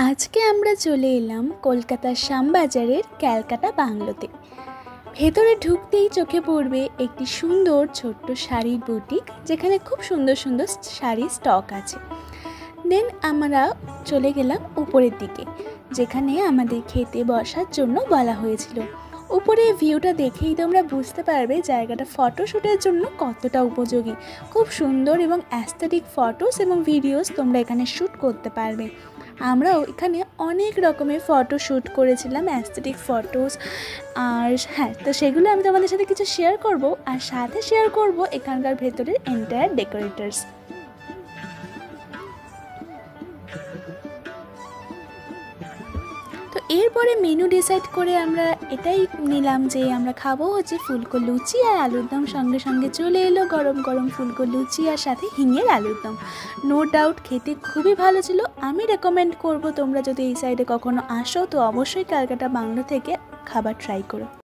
আজকে আমরা চলে এলাম কলকাতার শ্যামবাজারের ক্যালকাটা বাংলোতে। ভেতরে ঢুকতেই চোখে পড়বে একটি সুন্দর ছোট্ট শাড়ির বুটিক, যেখানে খুব সুন্দর সুন্দর শাড়ির স্টক আছে। দেন আমরা চলে গেলাম উপরের দিকে, যেখানে আমাদের খেতে বসার জন্য বলা হয়েছিল। উপরে ভিউটা দেখেই তোমরা বুঝতে পারবে জায়গাটা ফটোশ্যুটের জন্য কতটা উপযোগী। খুব সুন্দর এবং অ্যাস্থেটিক ফটোস এবং ভিডিওস তোমরা এখানে শ্যুট করতে পারবে। আমরাও এখানে অনেক রকমের ফটো শ্যুট করেছিলাম, অ্যাস্থেটিক ফটোস। আর হ্যাঁ, তো সেগুলো আমি তোমাদের সাথে কিছু শেয়ার করব, আর সাথে শেয়ার করব এখানকার ভেতরের এন্টায়ার ডেকোরেটার্স। তো এরপরে মেনু ডিসাইড করে আমরা এটাই নিলাম যে আমরা খাবো হচ্ছে ফুলকো লুচি আর আলুর দম। সঙ্গে সঙ্গে চলে এলো গরম গরম ফুলকো লুচি আর সাথে হিঙের আলুর দম। নো ডাউট খেতে খুবই ভালো ছিল। আমি রেকমেন্ড করব তোমরা যদি এই সাইডে কখনো আসো তো অবশ্যই ক্যালকাটা বাংলো থেকে খাবার ট্রাই করো।